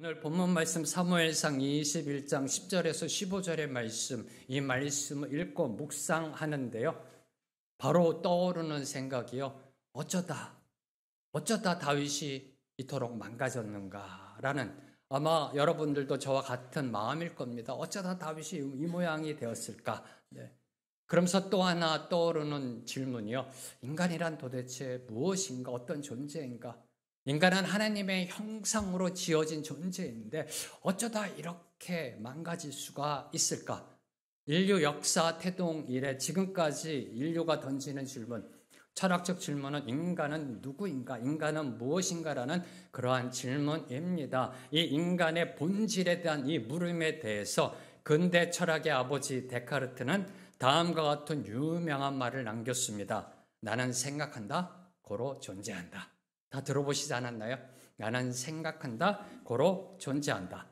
오늘 본문 말씀 사무엘상 21장 10절에서 15절의 말씀, 이 말씀을 읽고 묵상하는데요. 바로 떠오르는 생각이요. 어쩌다 다윗이 이토록 망가졌는가라는, 아마 여러분들도 저와 같은 마음일 겁니다. 어쩌다 다윗이 이 모양이 되었을까? 네. 그러면서 또 하나 떠오르는 질문이요. 인간이란 도대체 무엇인가? 어떤 존재인가? 인간은 하나님의 형상으로 지어진 존재인데 어쩌다 이렇게 망가질 수가 있을까? 인류 역사 태동 이래 지금까지 인류가 던지는 질문, 철학적 질문은 인간은 누구인가? 인간은 무엇인가라는 그러한 질문입니다. 이 인간의 본질에 대한 이 물음에 대해서 근대 철학의 아버지 데카르트는 다음과 같은 유명한 말을 남겼습니다. 나는 생각한다, 고로 존재한다. 다 들어보시지 않았나요? 나는 생각한다, 고로 존재한다.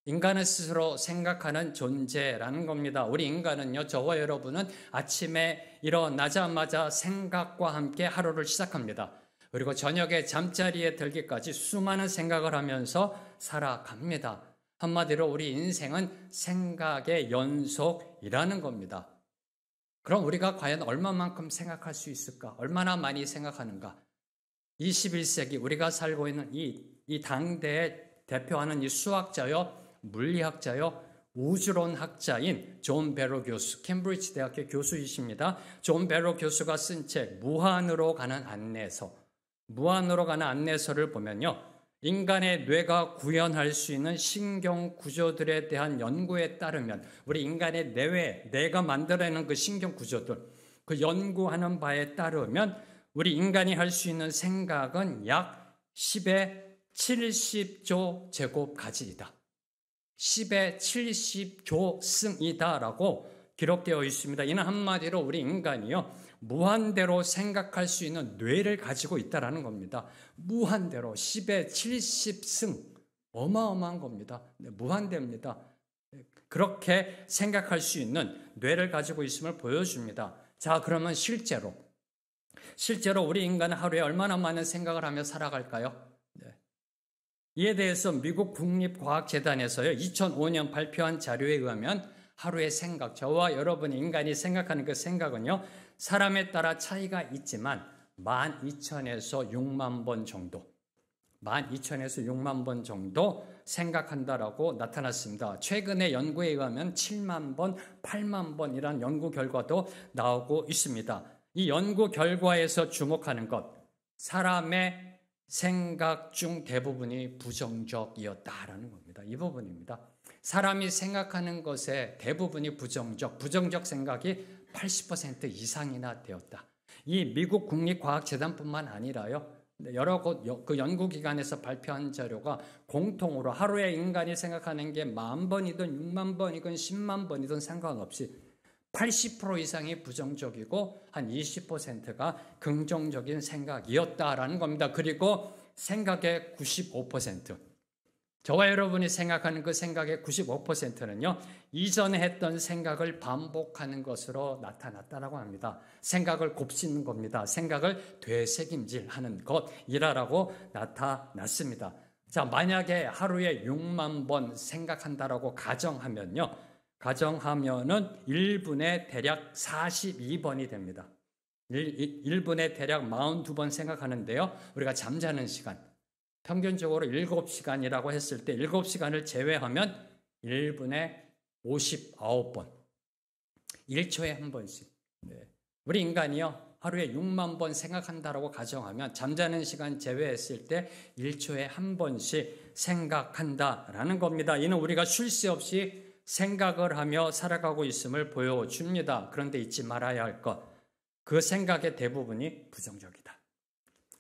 인간은 스스로 생각하는 존재라는 겁니다. 우리 인간은요, 저와 여러분은 아침에 일어나자마자 생각과 함께 하루를 시작합니다. 그리고 저녁에 잠자리에 들기까지 수많은 생각을 하면서 살아갑니다. 한마디로 우리 인생은 생각의 연속이라는 겁니다. 그럼 우리가 과연 얼마만큼 생각할 수 있을까? 얼마나 많이 생각하는가? 21세기 우리가 살고 있는 이 당대에 대표하는 이 수학자요, 물리학자요, 우주론학자인 존 베로 교수, 캠브리지 대학교 교수이십니다. 존 베로 교수가 쓴 책 무한으로 가는 안내서를 보면요, 인간의 뇌가 구현할 수 있는 신경 구조들에 대한 연구에 따르면 우리 인간의 뇌가 만들어내는 그 신경 구조들, 그 연구하는 바에 따르면 우리 인간이 할 수 있는 생각은 약 10의 70조 제곱가지이다. 10의 70조승이다라고 기록되어 있습니다. 이는 한마디로 우리 인간이요, 무한대로 생각할 수 있는 뇌를 가지고 있다는 겁니다. 무한대로 10의 70승, 어마어마한 겁니다. 무한대입니다. 그렇게 생각할 수 있는 뇌를 가지고 있음을 보여줍니다. 자, 그러면 실제로 우리 인간은 하루에 얼마나 많은 생각을 하며 살아갈까요? 네. 이에 대해서 미국 국립과학재단에서요, 2005년 발표한 자료에 의하면 하루의 생각, 저와 여러분 인간이 생각하는 그 생각은요, 사람에 따라 차이가 있지만 12,000에서 6만 번 정도, 12,000에서 6만 번 정도 생각한다라고 나타났습니다. 최근의 연구에 의하면 7만 번, 8만 번이라는 연구 결과도 나오고 있습니다. 이 연구 결과에서 주목하는 것, 사람의 생각 중 대부분이 부정적이었다라는 겁니다. 이 부분입니다. 사람이 생각하는 것의 대부분이 부정적 생각이 80% 이상이나 되었다. 이 미국 국립과학재단뿐만 아니라요, 여러 곳 그 연구기관에서 발표한 자료가 공통으로 하루에 인간이 생각하는 게 10,000번이든 60,000번이든 100,000 번이든 상관없이 80% 이상이 부정적이고 한 20%가 긍정적인 생각이었다라는 겁니다. 그리고 생각의 95%, 저와 여러분이 생각하는 그 생각의 95%는요, 이전에 했던 생각을 반복하는 것으로 나타났다라고 합니다. 생각을 곱씹는 겁니다. 생각을 되새김질하는 것이라고 나타났습니다. 자, 만약에 하루에 6만 번 생각한다라고 가정하면은 1분에 대략 42번이 됩니다. 1분에 대략 42번 생각하는데요, 우리가 잠자는 시간, 평균적으로 7시간이라고 했을 때 7시간을 제외하면 1분에 59번, 1초에 한 번씩. 네. 우리 인간이요, 하루에 6만 번 생각한다라고 가정하면 잠자는 시간 제외했을 때 1초에 한 번씩 생각한다라는 겁니다. 이는 우리가 쉴 새 없이 생각을 하며 살아가고 있음을 보여줍니다. 그런데 잊지 말아야 할 것, 그 생각의 대부분이 부정적이다.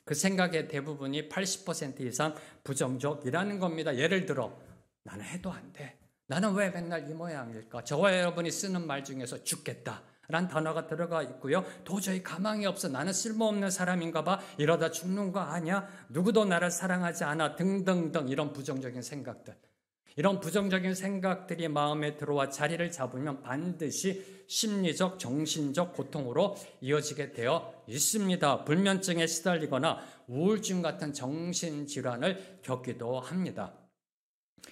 그 생각의 대부분이 80% 이상 부정적이라는 겁니다. 예를 들어, 나는 해도 안 돼. 나는 왜 맨날 이 모양일까? 저와 여러분이 쓰는 말 중에서 죽겠다 라는 단어가 들어가 있고요. 도저히 가망이 없어. 나는 쓸모없는 사람인가 봐. 이러다 죽는 거 아니야? 누구도 나를 사랑하지 않아. 등등등, 이런 부정적인 생각들. 이런 부정적인 생각들이 마음에 들어와 자리를 잡으면 반드시 심리적, 정신적 고통으로 이어지게 되어 있습니다. 불면증에 시달리거나 우울증 같은 정신질환을 겪기도 합니다.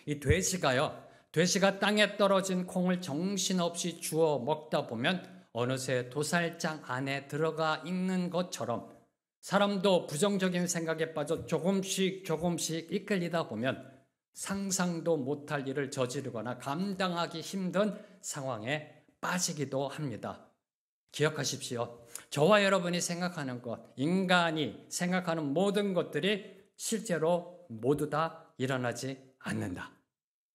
이 돼지가 땅에 떨어진 콩을 정신없이 주워 먹다 보면 어느새 도살장 안에 들어가 있는 것처럼 사람도 부정적인 생각에 빠져 조금씩 이끌리다 보면 상상도 못할 일을 저지르거나 감당하기 힘든 상황에 빠지기도 합니다. 기억하십시오. 저와 여러분이 생각하는 것, 인간이 생각하는 모든 것들이 실제로 모두 다 일어나지 않는다.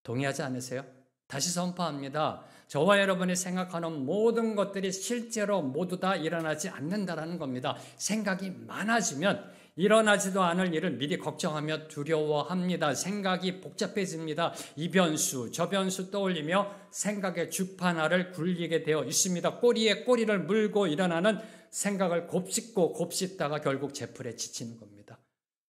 동의하지 않으세요? 다시 선포합니다. 저와 여러분이 생각하는 모든 것들이 실제로 모두 다 일어나지 않는다라는 겁니다. 생각이 많아지면 일어나지도 않을 일을 미리 걱정하며 두려워합니다. 생각이 복잡해집니다. 이 변수, 저 변수 떠올리며 생각의 주판알을 굴리게 되어 있습니다. 꼬리에 꼬리를 물고 일어나는 생각을 곱씹다가 결국 제풀에 지치는 겁니다.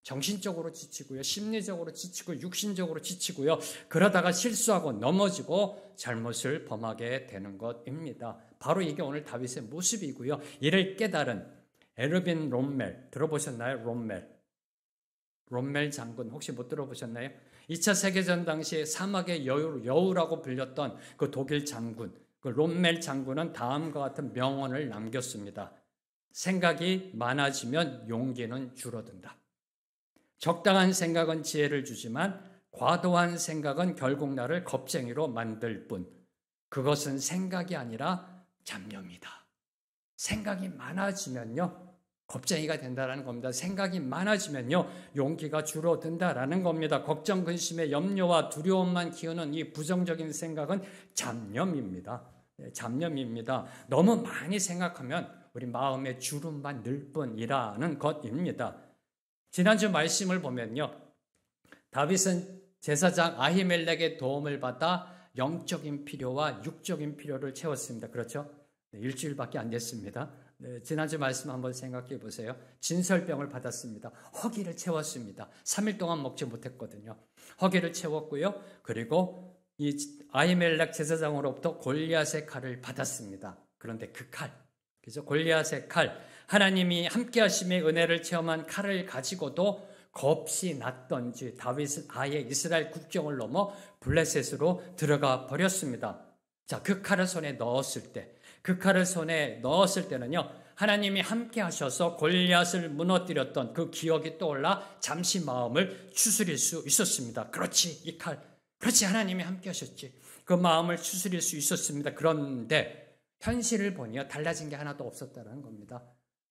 정신적으로 지치고요, 심리적으로 지치고 육신적으로 지치고요. 그러다가 실수하고 넘어지고 잘못을 범하게 되는 것입니다. 바로 이게 오늘 다윗의 모습이고요. 이를 깨달은 에르빈 롬멜 들어보셨나요? 롬멜 장군 혹시 못 들어보셨나요? 2차 세계전 당시에 사막의 여우라고 불렸던 그 독일 장군, 그 롬멜 장군은 다음과 같은 명언을 남겼습니다. 생각이 많아지면 용기는 줄어든다. 적당한 생각은 지혜를 주지만 과도한 생각은 결국 나를 겁쟁이로 만들 뿐. 그것은 생각이 아니라 잡념이다. 생각이 많아지면요, 겁쟁이가 된다는 겁니다. 생각이 많아지면요, 용기가 줄어든다라는 겁니다. 걱정, 근심의 염려와 두려움만 키우는 이 부정적인 생각은 잡념입니다. 잡념입니다. 너무 많이 생각하면 우리 마음의 주름만 늘 뿐이라는 것입니다. 지난주 말씀을 보면요, 다윗은 제사장 아히멜렉의 도움을 받아 영적인 필요와 육적인 필요를 채웠습니다. 그렇죠? 일주일밖에 안 됐습니다. 지난주 말씀 한번 생각해 보세요. 진설병을 받았습니다. 허기를 채웠습니다. 3일 동안 먹지 못했거든요. 허기를 채웠고요. 그리고 이 아히멜렉 제사장으로부터 골리앗의 칼을 받았습니다. 그런데 그 칼, 그죠? 골리앗의 칼, 하나님이 함께 하심의 은혜를 체험한 칼을 가지고도 겁이 났던지 다윗은 아예 이스라엘 국경을 넘어 블레셋으로 들어가 버렸습니다. 자, 그 칼을 손에 넣었을 때는요, 하나님이 함께 하셔서 골리앗을 무너뜨렸던 그 기억이 떠올라 잠시 마음을 추스릴 수 있었습니다. 그렇지, 이 칼, 그렇지, 하나님이 함께 하셨지. 그 마음을 추스릴 수 있었습니다. 그런데 현실을 보니요, 달라진 게 하나도 없었다는 겁니다.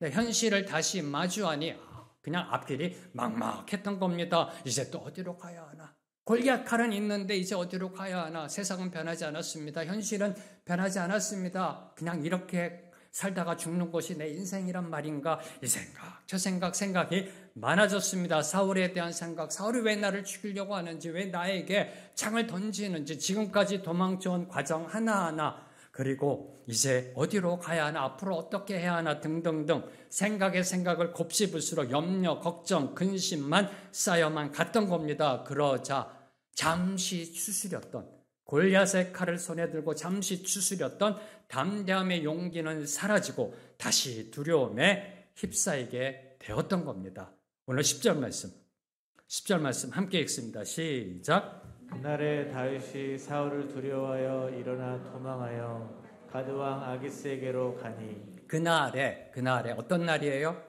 현실을 다시 마주하니 그냥 앞길이 막막했던 겁니다. 이제 또 어디로 가야 하나? 골리앗 칼은 있는데 이제 어디로 가야 하나? 세상은 변하지 않았습니다. 현실은 변하지 않았습니다. 그냥 이렇게 살다가 죽는 것이 내 인생이란 말인가? 이 생각, 저 생각이 많아졌습니다. 사울에 대한 생각, 사울이 왜 나를 죽이려고 하는지, 왜 나에게 창을 던지는지, 지금까지 도망쳐온 과정 하나하나, 그리고 이제 어디로 가야 하나, 앞으로 어떻게 해야 하나 등등등 생각을 곱씹을수록 염려, 걱정, 근심만 쌓여만 갔던 겁니다. 그러자 잠시 추스렸던, 골리앗의 칼을 손에 들고 잠시 추스렸던 담대함의 용기는 사라지고 다시 두려움에 휩싸이게 되었던 겁니다. 오늘 10절 말씀 함께 읽습니다. 시작. 그날에 다윗이 사울을 두려워하여 일어나 도망하여 가드왕 아기스에게로 가니. 그날에 어떤 날이에요?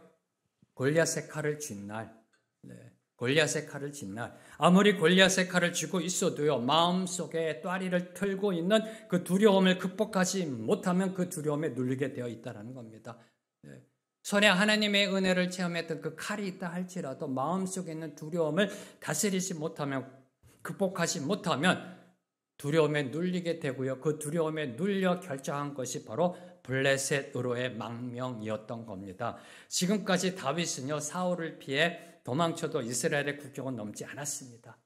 골리앗의 칼을 쥔 날. 골리앗의 칼을 쥔 날. 아무리 골리앗의 칼을 쥐고 있어도요, 마음속에 또아리를 틀고 있는 그 두려움을 극복하지 못하면 그 두려움에 눌리게 되어 있다는 겁니다. 손에 하나님의 은혜를 체험했던 그 칼이 있다 할지라도 마음속에 있는 두려움을 다스리지 못하면, 극복하지 못하면 두려움에 눌리게 되고요. 그 두려움에 눌려 결정한 것이 바로 블레셋으로의 망명이었던 겁니다. 지금까지 다윗은요, 사울을 피해 도망쳐도 이스라엘의 국경은 넘지 않았습니다.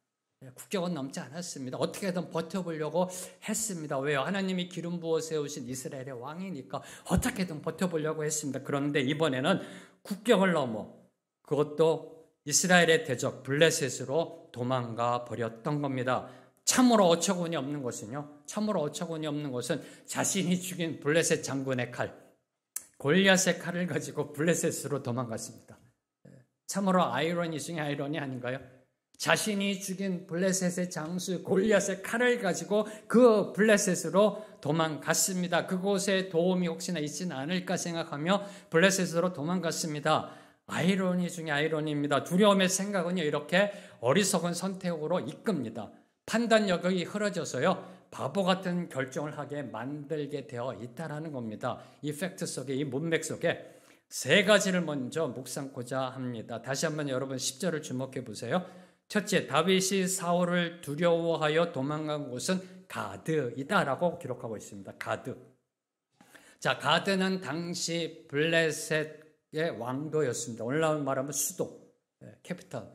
국경은 넘지 않았습니다. 어떻게든 버텨보려고 했습니다. 왜요? 하나님이 기름 부어 세우신 이스라엘의 왕이니까 어떻게든 버텨보려고 했습니다. 그런데 이번에는 국경을 넘어, 그것도 이스라엘의 대적 블레셋으로 도망가 버렸던 겁니다. 참으로 어처구니 없는 것은 자신이 죽인 블레셋 장군의 칼, 골리앗의 칼을 가지고 블레셋으로 도망갔습니다. 참으로 아이러니 중에 아이러니 아닌가요? 자신이 죽인 블레셋의 장수 골리앗의 칼을 가지고 그 블레셋으로 도망갔습니다. 그곳에 도움이 혹시나 있지는 않을까 생각하며 블레셋으로 도망갔습니다. 아이러니 중에 아이러니입니다. 두려움의 생각은요, 이렇게 어리석은 선택으로 이끕니다. 판단력이 흐려져서요, 바보 같은 결정을 하게 만들게 되어 있다는 겁니다. 이 팩트 속에, 이 문맥 속에 세 가지를 먼저 묵상고자 합니다. 다시 한번 여러분 10절을 주목해 보세요. 첫째, 다윗이 사울을 두려워하여 도망간 곳은 가드이다라고 기록하고 있습니다. 가드. 자, 가드는 당시 블레셋의 왕도였습니다. 오늘날 말하면 수도, 캐피탈.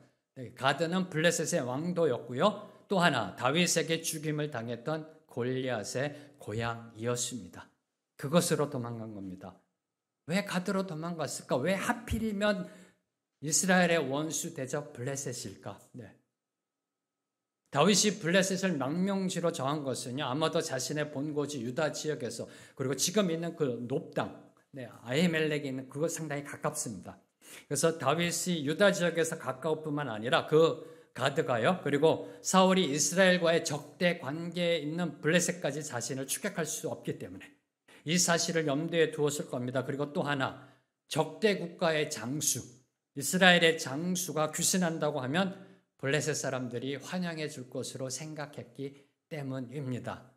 가드는 블레셋의 왕도였고요. 또 하나, 다윗에게 죽임을 당했던 골리앗의 고향이었습니다. 그것으로 도망간 겁니다. 왜 가드로 도망갔을까? 왜 하필이면 이스라엘의 원수 대적 블레셋일까? 네. 다윗이 블레셋을 망명지로 정한 것은요, 아마도 자신의 본고지 유다 지역에서, 그리고 지금 있는 그 높당, 아히멜렉이 있는 그것 상당히 가깝습니다. 그래서 다윗이 유다 지역에서 가까울 뿐만 아니라 그 가드가요, 그리고 사울이 이스라엘과의 적대 관계에 있는 블레셋까지 자신을 추격할 수 없기 때문에 이 사실을 염두에 두었을 겁니다. 그리고 또 하나, 적대 국가의 장수, 이스라엘의 장수가 귀신한다고 하면 블레셋 사람들이 환영해 줄 것으로 생각했기 때문입니다.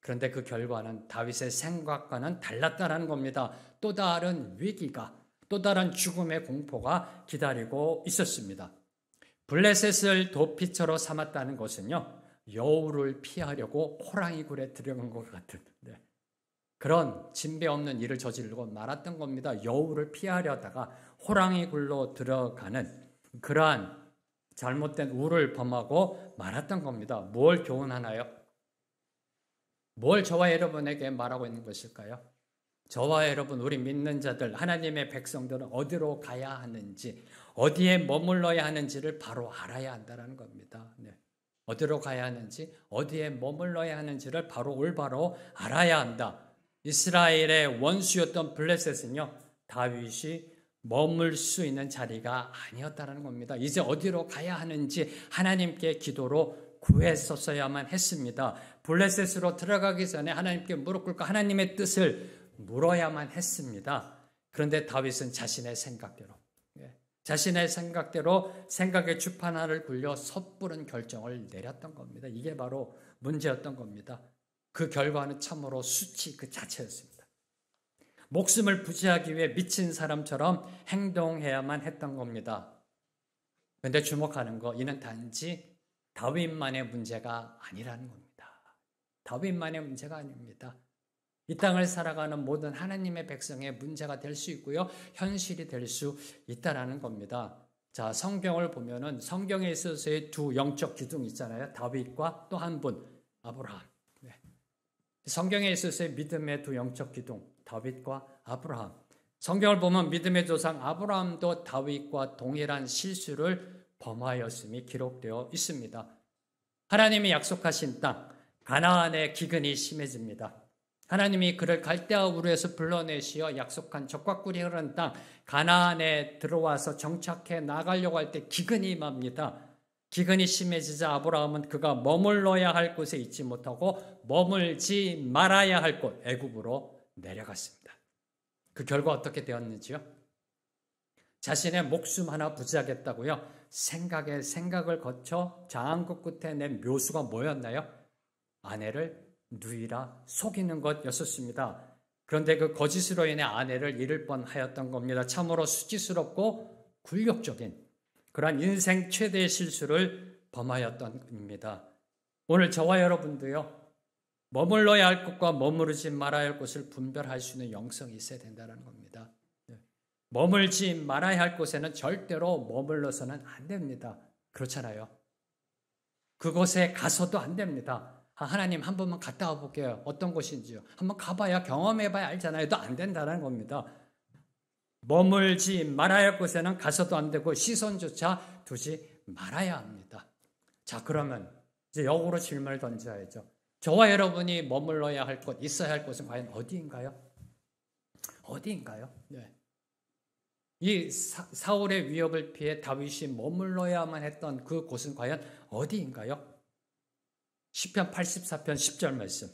그런데 그 결과는 다윗의 생각과는 달랐다는 겁니다. 또 다른 위기가, 또 다른 죽음의 공포가 기다리고 있었습니다. 블레셋을 도피처로 삼았다는 것은요, 여우를 피하려고 호랑이 굴에 들어간 것 같은 그런 진배 없는 일을 저지르고 말았던 겁니다. 여우를 피하려다가 호랑이 굴로 들어가는 그러한 잘못된 우를 범하고 말았던 겁니다. 뭘 교훈하나요? 뭘 저와 여러분에게 말하고 있는 것일까요? 저와 여러분, 우리 믿는 자들, 하나님의 백성들은 어디로 가야 하는지, 어디에 머물러야 하는지를 바로 알아야 한다는 겁니다. 어디로 가야 하는지, 어디에 머물러야 하는지를 바로 올바로 알아야 한다. 이스라엘의 원수였던 블레셋은요, 다윗이 머물 수 있는 자리가 아니었다는 겁니다. 이제 어디로 가야 하는지 하나님께 기도로 구했었어야만 했습니다. 블레셋으로 들어가기 전에 하나님께 무릎 꿇고 하나님의 뜻을 물어야만 했습니다. 그런데 다윗은 자신의 생각대로 생각의 주판화를 굴려 섣부른 결정을 내렸던 겁니다. 이게 바로 문제였던 겁니다. 그 결과는 참으로 수치 그 자체였습니다. 목숨을 부지하기 위해 미친 사람처럼 행동해야만 했던 겁니다. 그런데 주목하는 거, 이는 단지 다윗만의 문제가 아니라는 겁니다. 다윗만의 문제가 아닙니다. 이 땅을 살아가는 모든 하나님의 백성의 문제가 될 수 있고요, 현실이 될 수 있다라는 겁니다. 자, 성경을 보면은 성경에 있어서의 두 영적 기둥이 있잖아요. 다윗과 또 한 분, 아브라함. 성경에 있어서의 믿음의 두 영적 기둥, 다윗과 아브라함. 성경을 보면 믿음의 조상 아브라함도 다윗과 동일한 실수를 범하였음이 기록되어 있습니다. 하나님이 약속하신 땅 가나안의 기근이 심해집니다. 하나님이 그를 갈대아 우르에서 불러내시어 약속한 젖과 꿀이 흐르는 땅 가나안에 들어와서 정착해 나가려고 할 때 기근이 임합니다. 기근이 심해지자 아브라함은 그가 머물러야 할 곳에 있지 못하고 머물지 말아야 할 곳 애굽으로 내려갔습니다. 그 결과 어떻게 되었는지요? 자신의 목숨 하나 부지하겠다고요, 생각을 거쳐 장안국 끝에 낸 묘수가 뭐였나요? 아내를 누이라 속이는 것이었습니다. 그런데 그 거짓으로 인해 아내를 잃을 뻔하였던 겁니다. 참으로 수치스럽고 굴욕적인 그러한 인생 최대의 실수를 범하였던 겁니다. 오늘 저와 여러분도요, 머물러야 할 곳과 머무르지 말아야 할 곳을 분별할 수 있는 영성이 있어야 된다는 겁니다. 머물지 말아야 할 곳에는 절대로 머물러서는 안 됩니다. 그렇잖아요. 그곳에 가서도 안 됩니다. 하나님 한 번만 갔다 와볼게요. 어떤 곳인지요. 한번 가봐야, 경험해봐야 알잖아요. 또 안 된다는 겁니다. 머물지 말아야 할 곳에는 가서도 안 되고 시선조차 두지 말아야 합니다. 자, 그러면 이제 역으로 질문을 던져야죠. 저와 여러분이 머물러야 할 곳, 있어야 할 곳은 과연 어디인가요? 어디인가요? 네. 이 사울의 위협을 피해 다윗이 머물러야만 했던 그 곳은 과연 어디인가요? 시편 84편 10절 말씀.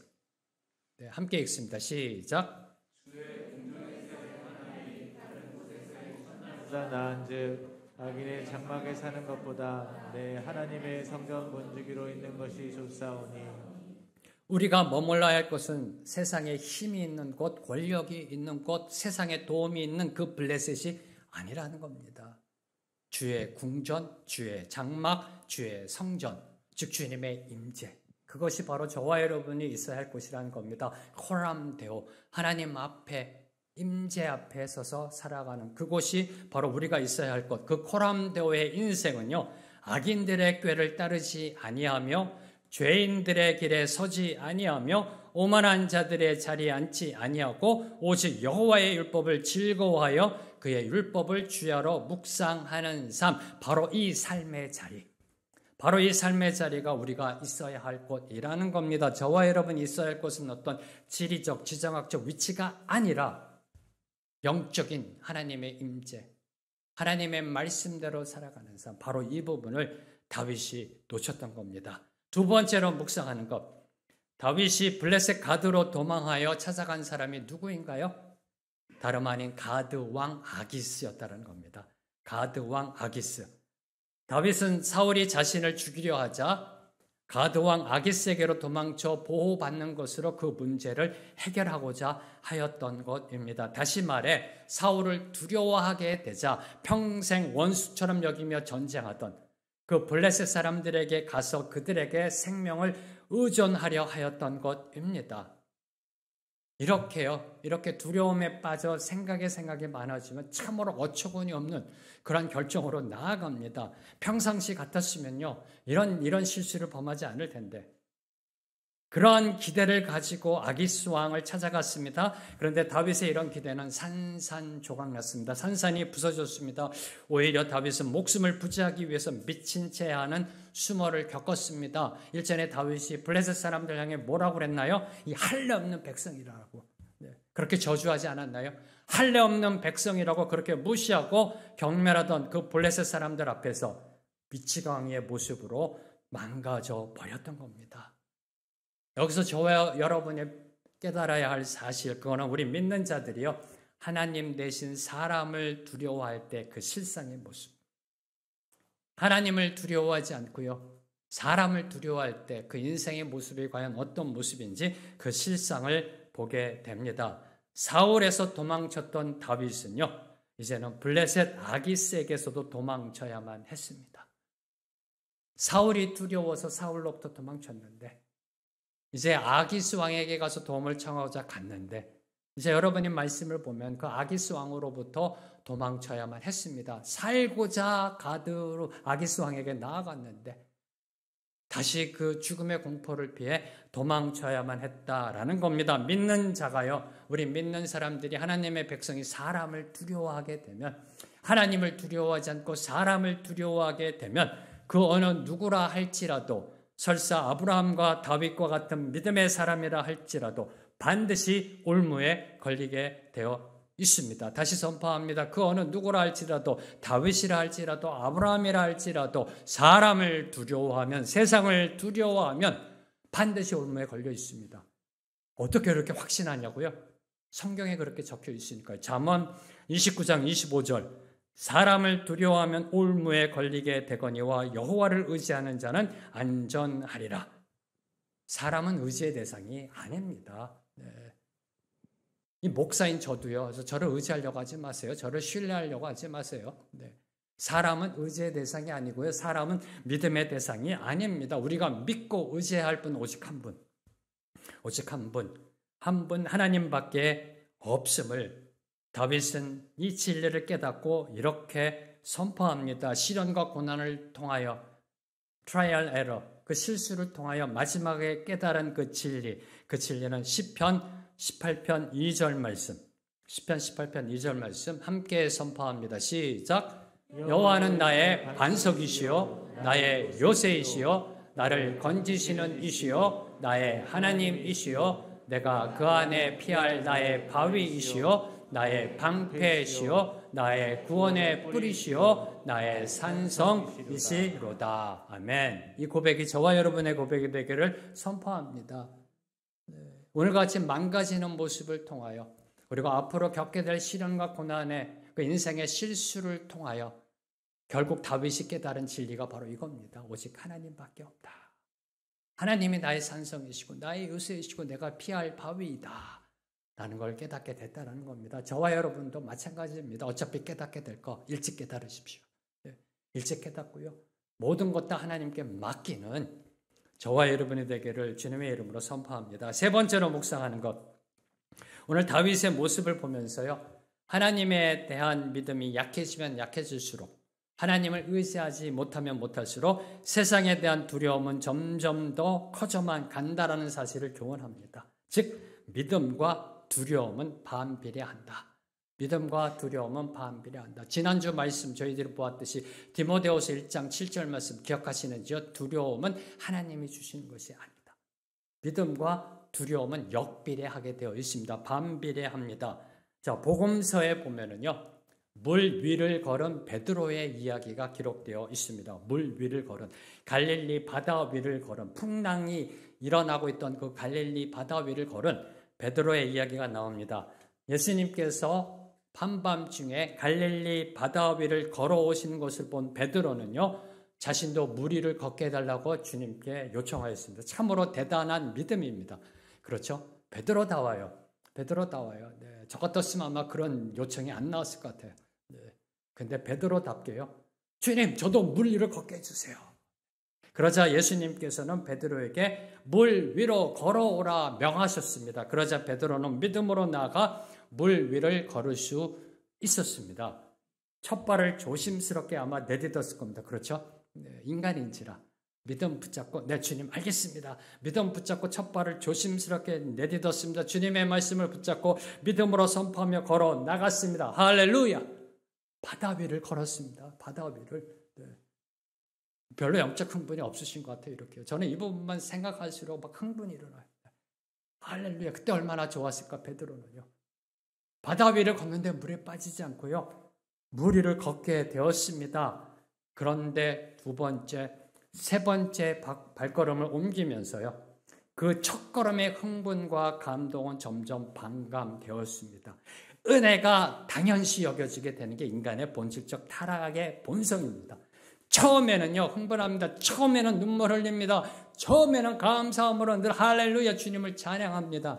네, 함께 읽습니다. 시작. 보다 나은즉 악인의 장막에 사는 것보다 내 하나님의 성전 문지기로 있는 것이 좋사오니. 우리가 머물러야 할 곳은 세상에 힘이 있는 곳, 권력이 있는 곳, 세상에 도움이 있는 그 블레셋이 아니라는 겁니다. 주의 궁전, 주의 장막, 주의 성전, 즉 주님의 임재. 그것이 바로 저와 여러분이 있어야 할 곳이라는 겁니다. 코람데오, 하나님 앞에, 임재 앞에 서서 살아가는 그곳이 바로 우리가 있어야 할 곳. 그 코람데오의 인생은요, 악인들의 꾀를 따르지 아니하며 죄인들의 길에 서지 아니하며 오만한 자들의 자리에 앉지 아니하고 오직 여호와의 율법을 즐거워하여 그의 율법을 주야로 묵상하는 삶, 바로 이 삶의 자리, 바로 이 삶의 자리가 우리가 있어야 할 곳이라는 겁니다. 저와 여러분이 있어야 할 곳은 어떤 지리적, 지정학적 위치가 아니라 영적인 하나님의 임재, 하나님의 말씀대로 살아가는 삶, 바로 이 부분을 다윗이 놓쳤던 겁니다. 두 번째로 묵상하는 것, 다윗이 블레셋 가드로 도망하여 찾아간 사람이 누구인가요? 다름 아닌 가드 왕 아기스였다는 겁니다. 가드 왕 아기스. 다윗은 사울이 자신을 죽이려 하자 가드 왕 아기스에게로 도망쳐 보호받는 것으로 그 문제를 해결하고자 하였던 것입니다. 다시 말해 사울을 두려워하게 되자 평생 원수처럼 여기며 전쟁하던 그 블레셋 사람들에게 가서 그들에게 생명을 의존하려 하였던 것입니다. 이렇게 두려움에 빠져 생각이 많아지면 참으로 어처구니 없는 그런 결정으로 나아갑니다. 평상시 같았으면요, 이런 실수를 범하지 않을 텐데. 그러한 기대를 가지고 아기스 왕을 찾아갔습니다. 그런데 다윗의 이런 기대는 산산조각났습니다. 산산이 부서졌습니다. 오히려 다윗은 목숨을 부지하기 위해서 미친 채 하는 수모를 겪었습니다. 일전에 다윗이 블레셋 사람들 향해 뭐라고 그랬나요? 이 할례 없는 백성이라고. 그렇게 저주하지 않았나요? 할례 없는 백성이라고 그렇게 무시하고 경멸하던 그 블레셋 사람들 앞에서 미치광이의 모습으로 망가져 버렸던 겁니다. 여기서 저와 여러분이 깨달아야 할 사실, 그거는 우리 믿는 자들이요, 하나님 대신 사람을 두려워할 때 그 실상의 모습. 하나님을 두려워하지 않고요, 사람을 두려워할 때 그 인생의 모습이 과연 어떤 모습인지 그 실상을 보게 됩니다. 사울에서 도망쳤던 다윗은요, 이제는 블레셋 아기스에게서도 도망쳐야만 했습니다. 사울이 두려워서 사울로부터 도망쳤는데 이제 아기스 왕에게 가서 도움을 청하고자 갔는데 이제 여러분이 말씀을 보면 그 아기스 왕으로부터 도망쳐야만 했습니다. 살고자 가드로 아기스 왕에게 나아갔는데 다시 그 죽음의 공포를 피해 도망쳐야만 했다라는 겁니다. 믿는 자가요, 우리 믿는 사람들이, 하나님의 백성이 사람을 두려워하게 되면, 하나님을 두려워하지 않고 사람을 두려워하게 되면 그 어느 누구라 할지라도, 설사 아브라함과 다윗과 같은 믿음의 사람이라 할지라도 반드시 올무에 걸리게 되어 있습니다. 다시 선포합니다. 그 어느 누구라 할지라도, 다윗이라 할지라도, 아브라함이라 할지라도 사람을 두려워하면, 세상을 두려워하면 반드시 올무에 걸려 있습니다. 어떻게 그렇게 확신하냐고요? 성경에 그렇게 적혀 있으니까요. 잠언 29장 25절, 사람을 두려워하면 올무에 걸리게 되거니와 여호와를 의지하는 자는 안전하리라. 사람은 의지의 대상이 아닙니다. 네. 이 목사인 저도요, 그래서 저를 의지하려고 하지 마세요. 저를 신뢰하려고 하지 마세요. 네. 사람은 의지의 대상이 아니고요, 사람은 믿음의 대상이 아닙니다. 우리가 믿고 의지해야 할 분 오직 한 분, 오직 한 분 하나님밖에 없음을 다윗은 이 진리를 깨닫고 이렇게 선포합니다. 시련과 고난을 통하여, 트라이얼 에러, 그 실수를 통하여 마지막에 깨달은 그 진리는 시편 18편 2절 말씀, 시편 18편 2절 말씀 함께 선포합니다. 시작. 여호와는 나의 반석이시요 나의 요새이시요 나를 건지시는 이시요 나의 하나님이시요 내가 그 안에 피할 나의 바위이시요 나의 방패시요 나의 구원의 뿌리시오 나의 산성이시로다. 아멘. 이 고백이 저와 여러분의 고백이 되기를 선포합니다. 오늘같이 망가지는 모습을 통하여 그리고 앞으로 겪게 될 시련과 고난의 그 인생의 실수를 통하여 결국 다윗이 깨달은 진리가 바로 이겁니다. 오직 하나님밖에 없다. 하나님이 나의 산성이시고 나의 요새이시고 내가 피할 바위이다 라는 걸 깨닫게 됐다는 겁니다. 저와 여러분도 마찬가지입니다. 어차피 깨닫게 될 거 일찍 깨달으십시오. 일찍 깨닫고요. 모든 것 다 하나님께 맡기는 저와 여러분이 되기를 주님의 이름으로 선포합니다. 세 번째로 묵상하는 것. 오늘 다윗의 모습을 보면서요. 하나님에 대한 믿음이 약해지면 약해질수록 하나님을 의지하지 못하면 못할수록 세상에 대한 두려움은 점점 더 커져만 간다라는 사실을 교훈합니다. 즉 믿음과 두려움은 반비례한다. 믿음과 두려움은 반비례한다. 지난주 말씀 저희들이 보았듯이 디모데후서 1장 7절 말씀 기억하시는지요? 두려움은 하나님이 주시는 것이 아니다. 믿음과 두려움은 역비례하게 되어 있습니다. 반비례합니다. 자, 복음서에 보면은요. 물 위를 걸은 베드로의 이야기가 기록되어 있습니다. 물 위를 걸은 갈릴리 바다 위를 걸은 풍랑이 일어나고 있던 그 갈릴리 바다 위를 걸은 베드로의 이야기가 나옵니다. 예수님께서 한밤중에 갈릴리 바다 위를 걸어오시는 것을 본 베드로는요. 자신도 물 위를 걷게 해달라고 주님께 요청하였습니다. 참으로 대단한 믿음입니다. 그렇죠? 베드로다워요. 베드로다워요. 네, 저 같았으면 아마 그런 요청이 안 나왔을 것 같아요. 네, 근데 베드로답게요. 주님, 저도 물 위를 걷게 해주세요. 그러자 예수님께서는 베드로에게 물 위로 걸어오라 명하셨습니다. 그러자 베드로는 믿음으로 나아가 물 위를 걸을 수 있었습니다. 첫 발을 조심스럽게 아마 내딛었을 겁니다. 그렇죠? 네, 인간인지라 믿음 붙잡고 네 주님 알겠습니다. 믿음 붙잡고 첫 발을 조심스럽게 내딛었습니다. 주님의 말씀을 붙잡고 믿음으로 선포하며 걸어 나갔습니다. 할렐루야. 바다 위를 걸었습니다. 바다 위를. 네. 별로 영적 흥분이 없으신 것 같아요. 이렇게 저는 이 부분만 생각할수록 막 흥분이 일어나요. 할렐루야. 그때 얼마나 좋았을까 베드로는요. 바다 위를 걷는데 물에 빠지지 않고요. 물 위를 걷게 되었습니다. 그런데 두 번째, 세 번째 발걸음을 옮기면서요. 그 첫걸음의 흥분과 감동은 점점 반감되었습니다. 은혜가 당연시 여겨지게 되는 게 인간의 본질적 타락의 본성입니다. 처음에는요, 흥분합니다. 처음에는 눈물 흘립니다. 처음에는 감사함으로 늘 할렐루야 주님을 찬양합니다.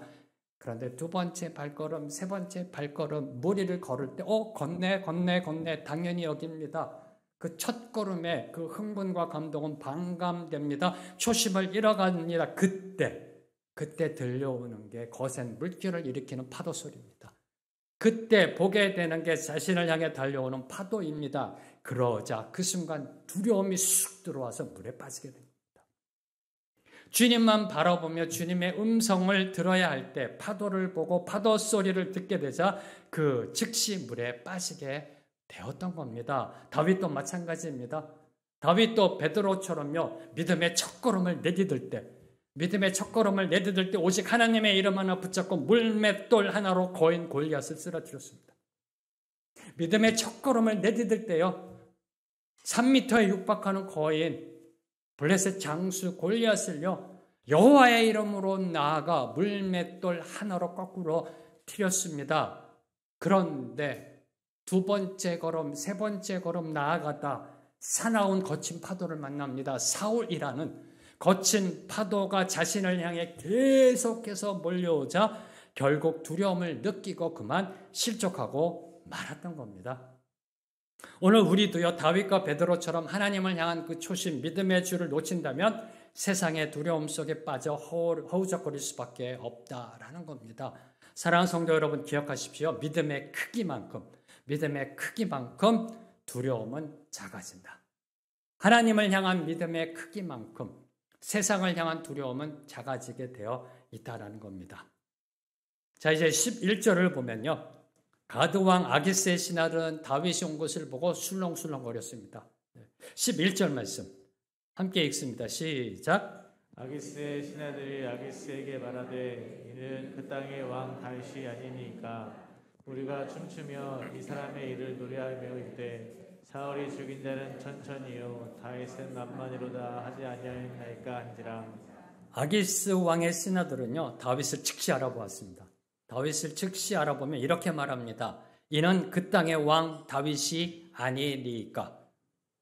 그런데 두 번째 발걸음, 세 번째 발걸음, 무리를 걸을 때, 걷네, 당연히 여깁니다. 그 첫 걸음에 그 흥분과 감동은 반감됩니다. 초심을 잃어갑니다. 그때 들려오는 게 거센 물결을 일으키는 파도 소리입니다. 그때 보게 되는 게 자신을 향해 달려오는 파도입니다. 그러자 그 순간 두려움이 쑥 들어와서 물에 빠지게 됩니다. 주님만 바라보며 주님의 음성을 들어야 할 때 파도를 보고 파도 소리를 듣게 되자 그 즉시 물에 빠지게 되었던 겁니다. 다윗도 마찬가지입니다. 다윗도 베드로처럼요. 믿음의 첫걸음을 내디딜 때 오직 하나님의 이름 하나 붙잡고 물맷돌 하나로 거인 골리앗을 쓰러뜨렸습니다. 믿음의 첫걸음을 내디딜 때요. 3m에 육박하는 거인 블레셋 장수 골리앗을요. 여호와의 이름으로 나아가 물맷돌 하나로 거꾸로 튀렸습니다. 그런데 두 번째 걸음, 세 번째 걸음 나아가다 사나운 거친 파도를 만납니다. 사울이라는 거친 파도가 자신을 향해 계속해서 몰려오자 결국 두려움을 느끼고 그만 실족하고 말았던 겁니다. 오늘 우리도요, 다윗과 베드로처럼 하나님을 향한 그 초심, 믿음의 줄을 놓친다면 세상의 두려움 속에 빠져 허우적거릴 수밖에 없다라는 겁니다. 사랑하는 성도 여러분, 기억하십시오. 믿음의 크기만큼 두려움은 작아진다. 하나님을 향한 믿음의 크기만큼 세상을 향한 두려움은 작아지게 되어 있다라는 겁니다. 자, 이제 11절을 보면요. 가드왕 아기스의 신하들은 다윗이 온 것을 보고 술렁술렁거렸습니다. 11절 말씀 함께 읽습니다. 시작. 아기스의 신하들이 아기스에게 말하되 이는 그 땅의 왕 다윗이 아니니까 우리가 춤추며 이 사람의 일을 노래하며 있되 사울이 죽인 자는 천천히요 다윗은 만만히로다 하지 아니하였나이까 한지라. 아기스 왕의 신하들은요 다윗을 즉시 알아보았습니다. 다윗을 즉시 알아보면 이렇게 말합니다. 이는 그 땅의 왕 다윗이 아니니까.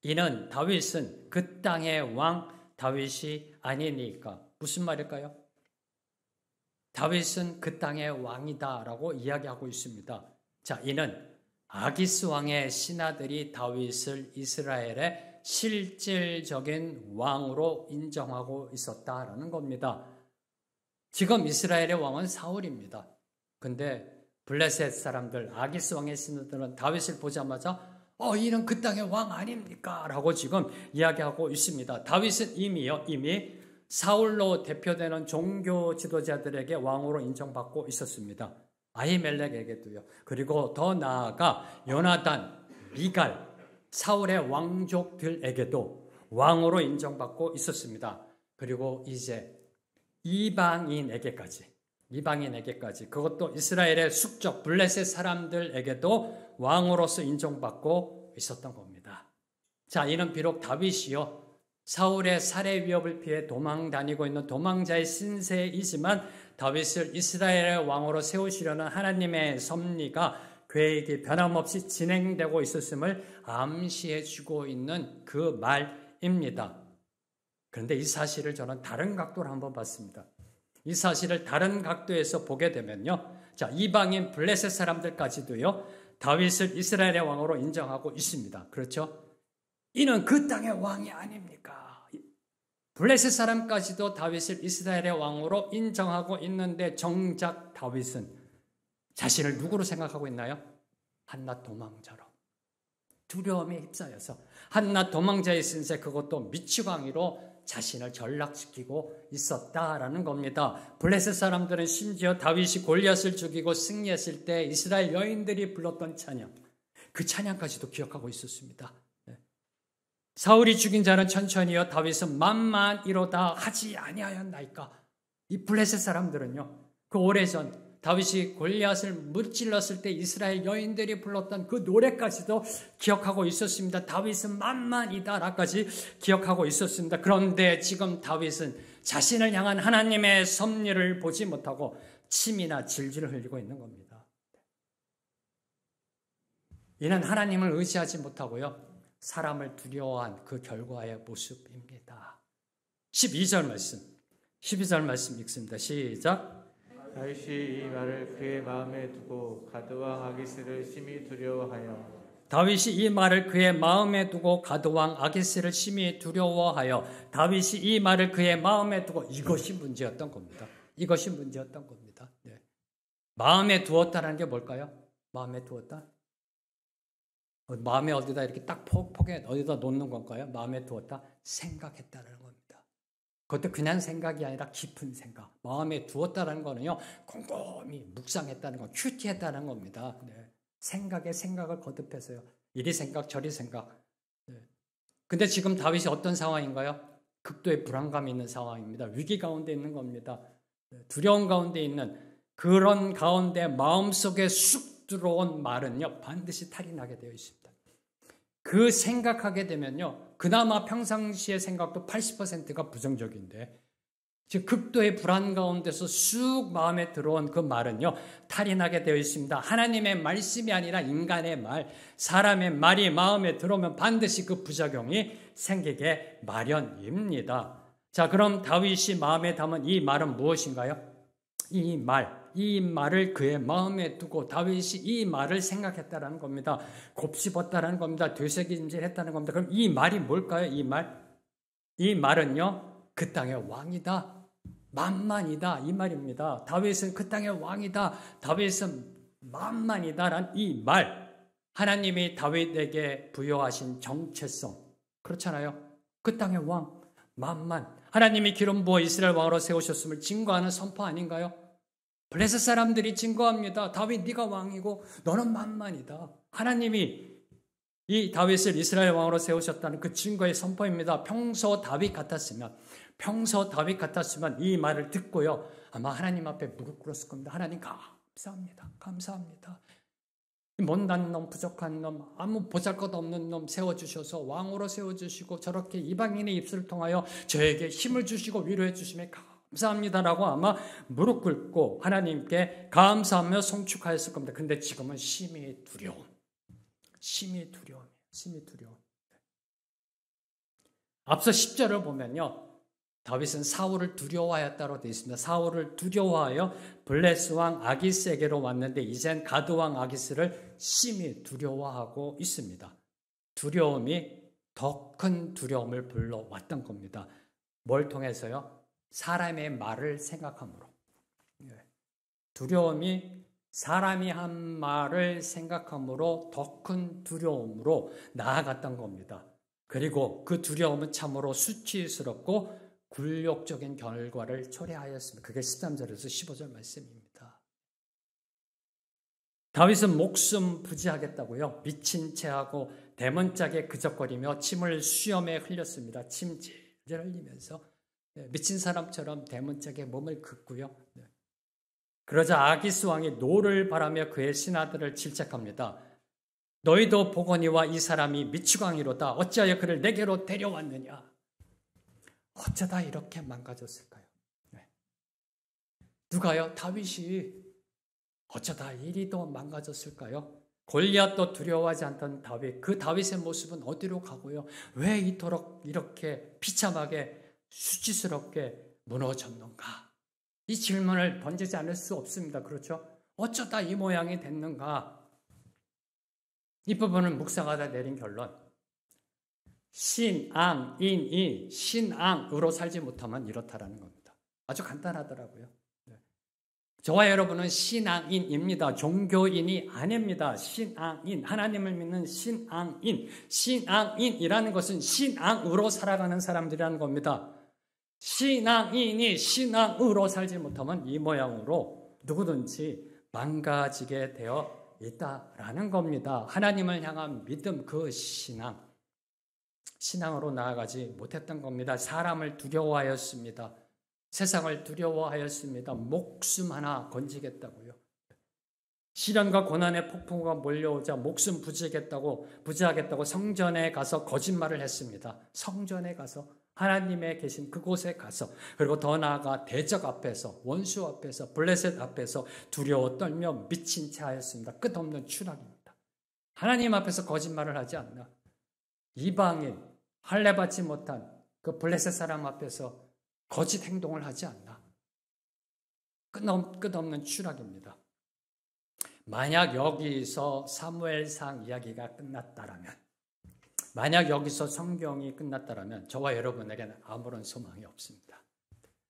이는 다윗은 그 땅의 왕 다윗이 아니니까. 무슨 말일까요? 다윗은 그 땅의 왕이다라고 이야기하고 있습니다. 자, 이는 아기스 왕의 신하들이 다윗을 이스라엘의 실질적인 왕으로 인정하고 있었다라는 겁니다. 지금 이스라엘의 왕은 사울입니다. 근데 블레셋 사람들, 아기스 왕의 신하들은 다윗을 보자마자 이는 그 땅의 왕 아닙니까? 라고 지금 이야기하고 있습니다. 다윗은 이미 사울로 대표되는 종교 지도자들에게 왕으로 인정받고 있었습니다. 아히멜렉에게도요. 그리고 더 나아가 요나단, 미갈, 사울의 왕족들에게도 왕으로 인정받고 있었습니다. 그리고 이제 이방인에게까지 그것도 이스라엘의 숙적 블레셋 사람들에게도 왕으로서 인정받고 있었던 겁니다. 자, 이는 비록 다윗이요 사울의 살해 위협을 피해 도망 다니고 있는 도망자의 신세이지만 다윗을 이스라엘의 왕으로 세우시려는 하나님의 섭리가 계획이 변함없이 진행되고 있었음을 암시해 주고 있는 그 말입니다. 그런데 이 사실을 저는 다른 각도로 한번 봤습니다. 이 사실을 다른 각도에서 보게 되면요. 자, 이방인 블레셋 사람들까지도요. 다윗을 이스라엘의 왕으로 인정하고 있습니다. 그렇죠? 이는 그 땅의 왕이 아닙니까? 블레셋 사람까지도 다윗을 이스라엘의 왕으로 인정하고 있는데 정작 다윗은 자신을 누구로 생각하고 있나요? 한낱 도망자로. 두려움에 휩싸여서 한낱 도망자의 신세 그것도 미치광이로 자신을 전락시키고 있었다라는 겁니다. 블레셋 사람들은 심지어 다윗이 골리앗을 죽이고 승리했을 때 이스라엘 여인들이 불렀던 찬양, 그 찬양까지도 기억하고 있었습니다. 사울이 죽인 자는 천천히요 다윗은 만만이로다 하지 아니하였나이까. 이 블레셋 사람들은요 그 오래전 다윗이 골리앗을 무찔렀을 때 이스라엘 여인들이 불렀던 그 노래까지도 기억하고 있었습니다. 다윗은 만만이다라까지 기억하고 있었습니다. 그런데 지금 다윗은 자신을 향한 하나님의 섭리를 보지 못하고 침이나 질질을 흘리고 있는 겁니다. 이는 하나님을 의지하지 못하고요 사람을 두려워한 그 결과의 모습입니다. 12절 말씀 읽습니다. 시작. 다윗이 이 말을 그의 마음에 두고 가드왕 아기스를 심히 두려워하여 다윗이 이 말을 그의 마음에 두고 가드왕 아기스를 심히 두려워하여 다윗이 이 말을 그의 마음에 두고 이것이 문제였던 겁니다. 이것이 문제였던 겁니다. 네. 마음에 두었다는 게 뭘까요? 마음에 두었다? 마음에 어디다 이렇게 딱 포개 어디다 놓는 건가요? 마음에 두었다? 생각했다는 겁니다. 그것도 그냥 생각이 아니라 깊은 생각. 마음에 두었다는 거는요, 꼼꼼히 묵상했다는 거, 큐티했다는 겁니다. 네. 생각에 생각을 거듭해서요. 이리 생각, 저리 생각. 네. 근데 지금 다윗이 어떤 상황인가요? 극도의 불안감이 있는 상황입니다. 위기 가운데 있는 겁니다. 네. 두려움 가운데 있는 그런 가운데 마음속에 쑥 들어온 말은요, 반드시 탈이 나게 되어 있습니다. 그 생각하게 되면요, 그나마 평상시의 생각도 80%가 부정적인데, 즉 극도의 불안 가운데서 쑥 마음에 들어온 그 말은요, 탈이 나게 되어 있습니다. 하나님의 말씀이 아니라 인간의 말, 사람의 말이 마음에 들어오면 반드시 그 부작용이 생기게 마련입니다. 자, 그럼 다윗이 마음에 담은 이 말은 무엇인가요? 이 말을 그의 마음에 두고 다윗이 이 말을 생각했다는 겁니다. 곱씹었다는 겁니다. 되새김질했다는 겁니다. 그럼 이 말이 뭘까요? 이 말은요, 그 땅의 왕이다, 만만이다 이 말입니다. 다윗은 그 땅의 왕이다, 다윗은 만만이다라는 이 말, 하나님이 다윗에게 부여하신 정체성, 그렇잖아요. 그 땅의 왕, 만만, 하나님이 기름 부어 이스라엘 왕으로 세우셨음을 증거하는 선포 아닌가요? 블레셋 사람들이 증거합니다. 다윗 네가 왕이고 너는 만만이다. 하나님이 이 다윗을 이스라엘 왕으로 세우셨다는 그 증거의 선포입니다. 평소 다윗 같았으면 이 말을 듣고요, 아마 하나님 앞에 무릎 꿇었을 겁니다. 하나님 감사합니다. 못난 놈, 부족한 놈, 아무 보잘것없는 놈 세워주셔서 왕으로 세워주시고 저렇게 이방인의 입술을 통하여 저에게 힘을 주시고 위로해 주심에 감사합니다라고 아마 무릎 꿇고 하나님께 감사하며 송축하였을 겁니다. 근데 지금은 심히 두려움. 앞서 10절을 보면요. 다윗은 사울을 두려워하였다고 되어 있습니다. 사울을 두려워하여 블레스 왕 아기스에게로 왔는데 이젠 가드 왕 아기스를 심히 두려워하고 있습니다. 두려움이 더 큰 두려움을 불러왔던 겁니다. 뭘 통해서요? 사람의 말을 생각함으로. 두려움이 사람이 한 말을 생각함으로 더 큰 두려움으로 나아갔던 겁니다. 그리고 그 두려움은 참으로 수치스럽고 굴욕적인 결과를 초래하였습니다. 그게 13절에서 15절 말씀입니다. 다윗은 목숨 부지하겠다고요. 미친 채하고 대문짝에 그적거리며 침을 수염에 흘렸습니다. 침 질질 흘리면서 미친 사람처럼 대문짝에 몸을 긋고요. 그러자 아기스 왕이 노를 바라며 그의 신하들을 질책합니다. 너희도 보거니와 이 사람이 미치광이로다. 어찌하여 그를 내게로 데려왔느냐. 어쩌다 이렇게 망가졌을까요? 누가요? 다윗이 어쩌다 이리도 망가졌을까요? 골리앗도 두려워하지 않던 다윗, 그 다윗의 모습은 어디로 가고요? 왜 이토록 이렇게 비참하게 수치스럽게 무너졌는가? 이 질문을 던지지 않을 수 없습니다. 그렇죠? 어쩌다 이 모양이 됐는가? 이 부분을 묵상하다 내린 결론. 신앙인이 신앙으로 살지 못하면 이렇다라는 겁니다. 아주 간단하더라고요. 저와 여러분은 신앙인입니다. 종교인이 아닙니다. 신앙인, 하나님을 믿는 신앙인. 신앙인이라는 것은 신앙으로 살아가는 사람들이라는 겁니다. 신앙인이 신앙으로 살지 못하면 이 모양으로 누구든지 망가지게 되어 있다라는 겁니다. 하나님을 향한 믿음, 그 신앙으로 나아가지 못했던 겁니다. 사람을 두려워하였습니다. 세상을 두려워하였습니다. 목숨 하나 건지겠다고요. 시련과 고난의 폭풍우가 몰려오자 목숨 부지하겠다고 성전에 가서 거짓말을 했습니다. 성전에 가서 하나님의 계신 그곳에 가서, 그리고 더 나아가 대적 앞에서, 원수 앞에서, 블레셋 앞에서 두려워 떨며 미친 채 하였습니다. 끝없는 추락입니다. 하나님 앞에서 거짓말을 하지 않나. 이방인, 할례받지 못한 그 블레셋 사람 앞에서 거짓 행동을 하지 않나. 끝없는 추락입니다. 만약 여기서 사무엘상 이야기가 끝났다라면, 만약 여기서 성경이 끝났다라면 저와 여러분에게는 아무런 소망이 없습니다.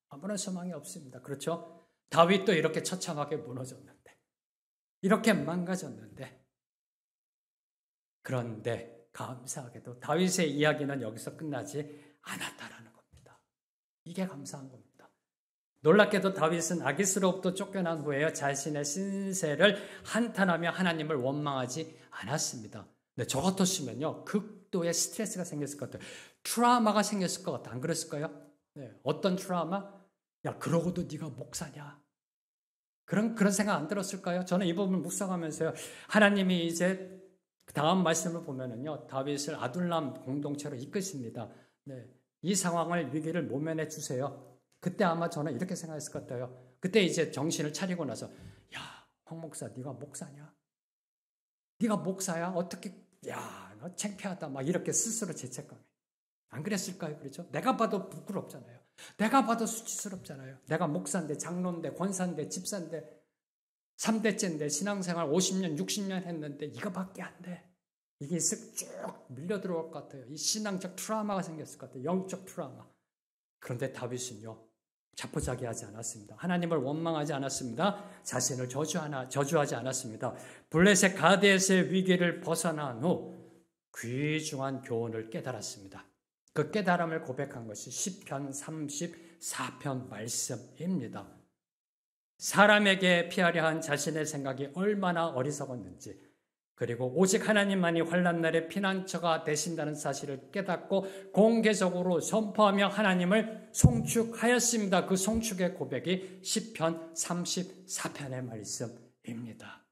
아무런 소망이 없습니다. 그렇죠? 다윗도 이렇게 처참하게 무너졌는데, 이렇게 망가졌는데, 그런데 감사하게도 다윗의 이야기는 여기서 끝나지 않았다라는 겁니다. 이게 감사한 겁니다. 놀랍게도 다윗은 아기스로부터 쫓겨난 후에 자신의 신세를 한탄하며 하나님을 원망하지 않았습니다. 네, 저 같았으면요, 극도의 스트레스가 생겼을 것 같아요. 트라우마가 생겼을 것 같아요. 안 그랬을까요? 네, 어떤 트라우마? 야, 그러고도 네가 목사냐? 그런 생각 안 들었을까요? 저는 이 부분을 묵상하면서요, 하나님이 이제 다음 말씀을 보면은요, 다윗을 아둘람 공동체로 이끄십니다. 네, 이 상황을, 위기를 모면해 주세요. 그때 아마 저는 이렇게 생각했을 것 같아요. 그때 이제 정신을 차리고 나서, 야, 황 목사, 네가 목사냐? 네가 목사야? 어떻게, 야, 너 창피하다. 막 이렇게 스스로 죄책감이. 안 그랬을까요? 그렇죠? 내가 봐도 부끄럽잖아요. 내가 봐도 수치스럽잖아요. 내가 목사인데, 장로인데, 권사인데, 집사인데, 3대째인데, 신앙생활 50년, 60년 했는데 이거밖에 안 돼. 이게 쓱 쭉 밀려 들어올 것 같아요. 이 신앙적 트라우마가 생겼을 것 같아요. 영적 트라우마. 그런데 다윗은요, 자포자기하지 않았습니다. 하나님을 원망하지 않았습니다. 자신을 저주하지 않았습니다. 블레셋 가데스의 위기를 벗어난 후 귀중한 교훈을 깨달았습니다. 그 깨달음을 고백한 것이 시편 34편 말씀입니다. 사람에게 피하려 한 자신의 생각이 얼마나 어리석었는지, 그리고 오직 하나님만이 환난날의 피난처가 되신다는 사실을 깨닫고 공개적으로 선포하며 하나님을 송축하였습니다. 그 송축의 고백이 시편 34편의 말씀입니다.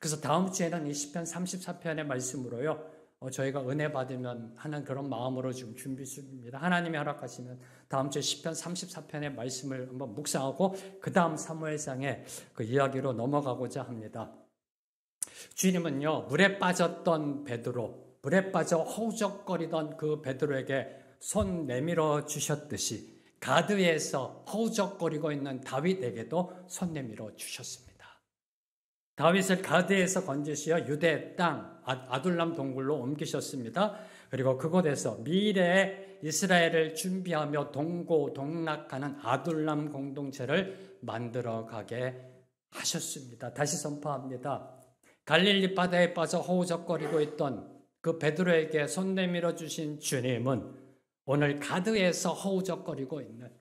그래서 다음 주에는 이 시편 34편의 말씀으로요, 저희가 은혜 받으면 하는 그런 마음으로 지금 준비 중입니다. 하나님이 허락하시면 다음 주에 시편 34편의 말씀을 한번 묵상하고 그 다음 사무엘상의 그 이야기로 넘어가고자 합니다. 주님은요, 물에 빠졌던 베드로, 물에 빠져 허우적거리던 그 베드로에게 손 내밀어 주셨듯이 가드에서 허우적거리고 있는 다윗에게도 손 내밀어 주셨습니다. 다윗을 가드에서 건지시어 유대 땅 아둘람 동굴로 옮기셨습니다. 그리고 그곳에서 미래의 이스라엘을 준비하며 동고동락하는 아둘람 공동체를 만들어가게 하셨습니다. 다시 선포합니다. 갈릴리 바다에 빠져 허우적거리고 있던 그 베드로에게 손 내밀어 주신 주님은 오늘 가드에서 허우적거리고 있는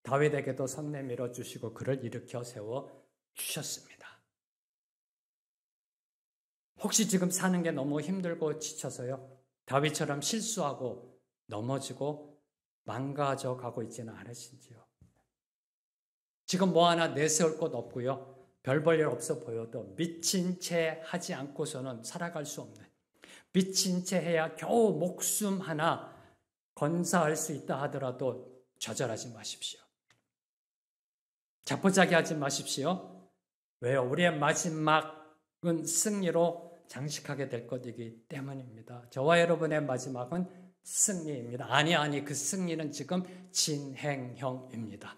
다윗에게도 손 내밀어 주시고 그를 일으켜 세워 주셨습니다. 혹시 지금 사는 게 너무 힘들고 지쳐서요, 다윗처럼 실수하고 넘어지고 망가져 가고 있지는 않으신지요? 지금 뭐 하나 내세울 곳 없고요, 별 볼 일 없어 보여도 미친 채 하지 않고서는 살아갈 수 없는, 미친 채 해야 겨우 목숨 하나 건사할 수 있다 하더라도 좌절하지 마십시오. 자포자기 하지 마십시오. 왜요? 우리의 마지막은 승리로 장식하게 될 것이기 때문입니다. 저와 여러분의 마지막은 승리입니다. 아니, 그 승리는 지금 진행형입니다.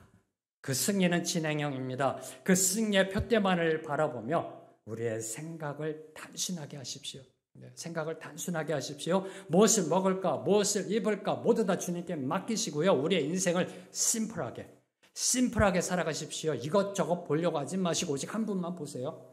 그 승리는 진행형입니다. 그 승리의 표대만을 바라보며 우리의 생각을 단순하게 하십시오. 생각을 단순하게 하십시오. 무엇을 먹을까, 무엇을 입을까 모두 다 주님께 맡기시고요, 우리의 인생을 심플하게 살아가십시오. 이것저것 보려고 하지 마시고 오직 한 분만 보세요.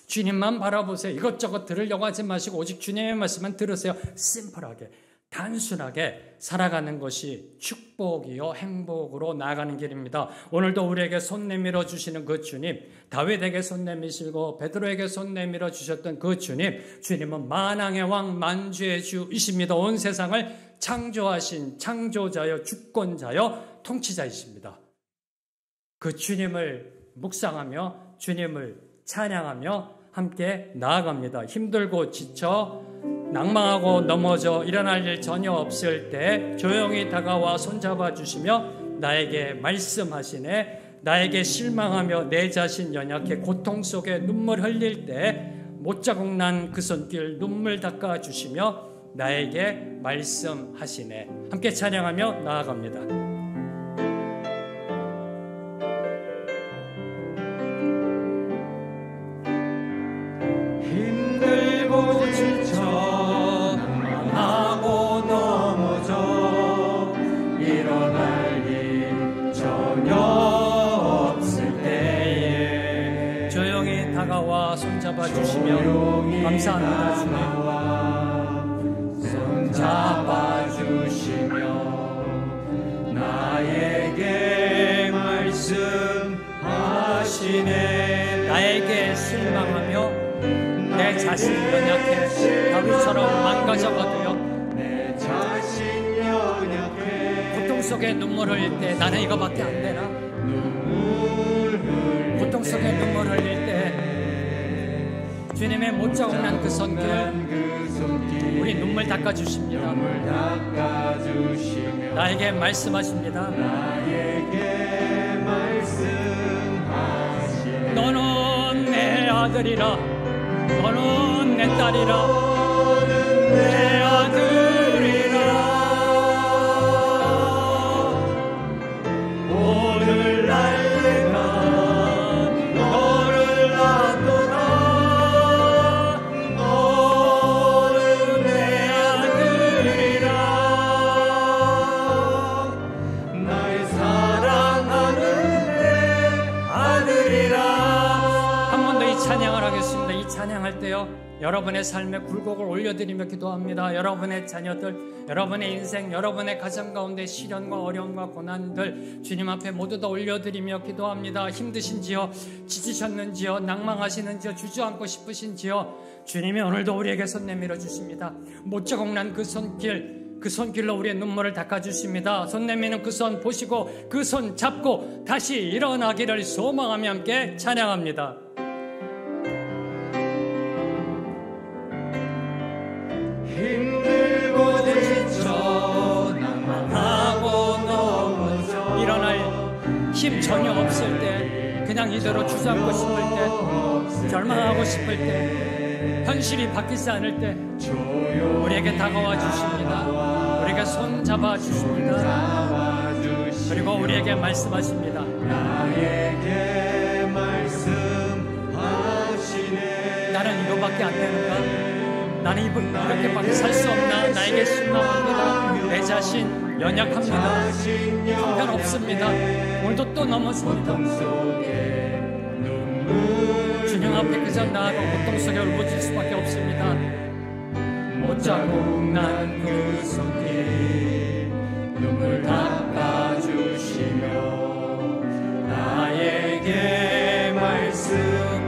주님만 바라보세요. 이것저것 들으려고 하지 마시고 오직 주님의 말씀만 들으세요. 심플하게, 단순하게 살아가는 것이 축복이요 행복으로 나아가는 길입니다. 오늘도 우리에게 손 내밀어 주시는 그 주님, 다윗에게 손 내미시고 베드로에게 손 내밀어 주셨던 그 주님은 만왕의 왕 만주의 주이십니다. 온 세상을 창조하신 창조자여 주권자여 통치자이십니다. 그 주님을 묵상하며 주님을 찬양하며 함께 나아갑니다. 힘들고 지쳐 낭망하고 넘어져 일어날 일 전혀 없을 때 조용히 다가와 손잡아 주시며 나에게 말씀하시네. 나에게 실망하며 내 자신 연약해 고통 속에 눈물 흘릴 때 못자국 난 그 손길 눈물 닦아 주시며 나에게 말씀하시네. 함께 찬양하며 나아갑니다. 손잡아주시며 감사합니다. 주님 손잡아주시며 나에게 말씀하시네. 나에게 실망하며 내 자신 연약해 다윗처럼 망가져가도요, 내 자신 연약해 고통 속에 눈물 흘릴 때 나는 이거밖에 안 되나? 고통 속에 눈물 흘릴 때 주님의 못자국 난 그 손길 우리 눈물 닦아주십니다. 나에게 말씀하십니다. 너는 내 아들이라, 너는 내 딸이라, 내 아들이라. 오늘날 내가 찬양할 때요, 여러분의 삶에 굴곡을 올려드리며 기도합니다. 여러분의 자녀들, 여러분의 인생, 여러분의 가정 가운데 시련과 어려움과 고난들 주님 앞에 모두 다 올려드리며 기도합니다. 힘드신지요? 지치셨는지요? 낭망하시는지요? 주저앉고 싶으신지요? 주님이 오늘도 우리에게 손 내밀어 주십니다. 못자국 난 그 손길, 그 손길로 우리의 눈물을 닦아주십니다. 손 내미는 그 손 보시고 그 손 잡고 다시 일어나기를 소망하며 함께 찬양합니다. 전혀 없을 때, 그냥 이대로 주저앉고 싶을 때, 절망하고 싶을 때, 현실이 바뀌지 않을 때 우리에게 다가와 주십니다. 우리에게 손 잡아 주십니다. 그리고 우리에게 말씀하십니다. 나에게 말씀하시네. 나는 이거밖에 안 되는가? 나는 이렇게밖에 살 수 없나? 나에게 실망합니다. 내 자신 연약합니다. 형편없습니다. 오늘도 또 넘어집니다. 주님 앞에 그저 나아가 고통 속에 울부짖을 수밖에 없습니다. 못자국 난 그 손길 눈물 닦아주시며 나에게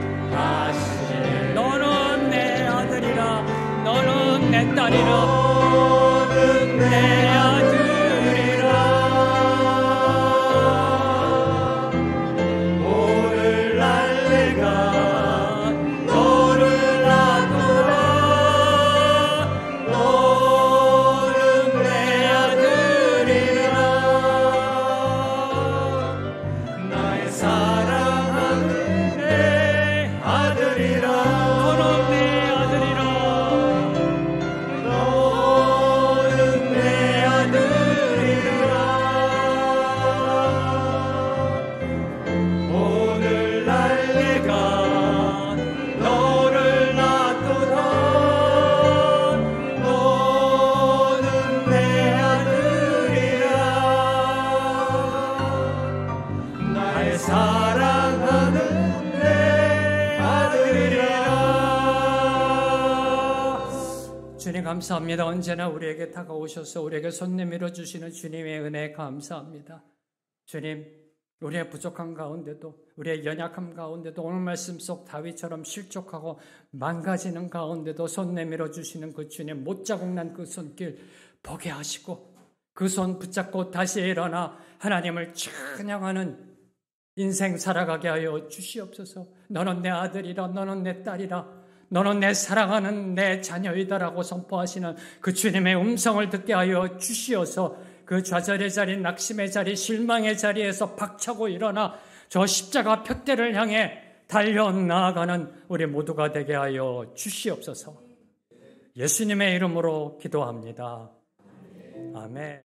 말씀하시네. 너는 내 아들이라, 너는 내 딸이라, 너는 내 아들이라. 오늘 날 내가 너를 놔두라. 너는 내 아들이라. 나의 사랑하는 내 아들이라. 너는 내 아들이라. 너는 내 아들이라. 오늘 날 내가 너를 놔두라. 너는 내 아들이라. 나의 사랑하는 내 아들이라. 주님 감사합니다. 언제나 우리에게 다가오셔서 우리에게 손 내밀어 주시는 주님의 은혜 감사합니다. 주님, 우리의 부족한 가운데도, 우리의 연약함 가운데도, 오늘 말씀 속 다윗처럼 실족하고 망가지는 가운데도 손 내밀어 주시는 그 주님, 못자국 난 그 손길 보게 하시고 그 손 붙잡고 다시 일어나 하나님을 찬양하는 인생 살아가게 하여 주시옵소서. 너는 내 아들이라, 너는 내 딸이라, 너는 내 사랑하는 내 자녀이다라고 선포하시는 그 주님의 음성을 듣게 하여 주시어서 그 좌절의 자리, 낙심의 자리, 실망의 자리에서 박차고 일어나 저 십자가 푯대를 향해 달려나아가는 우리 모두가 되게 하여 주시옵소서. 예수님의 이름으로 기도합니다. 아멘.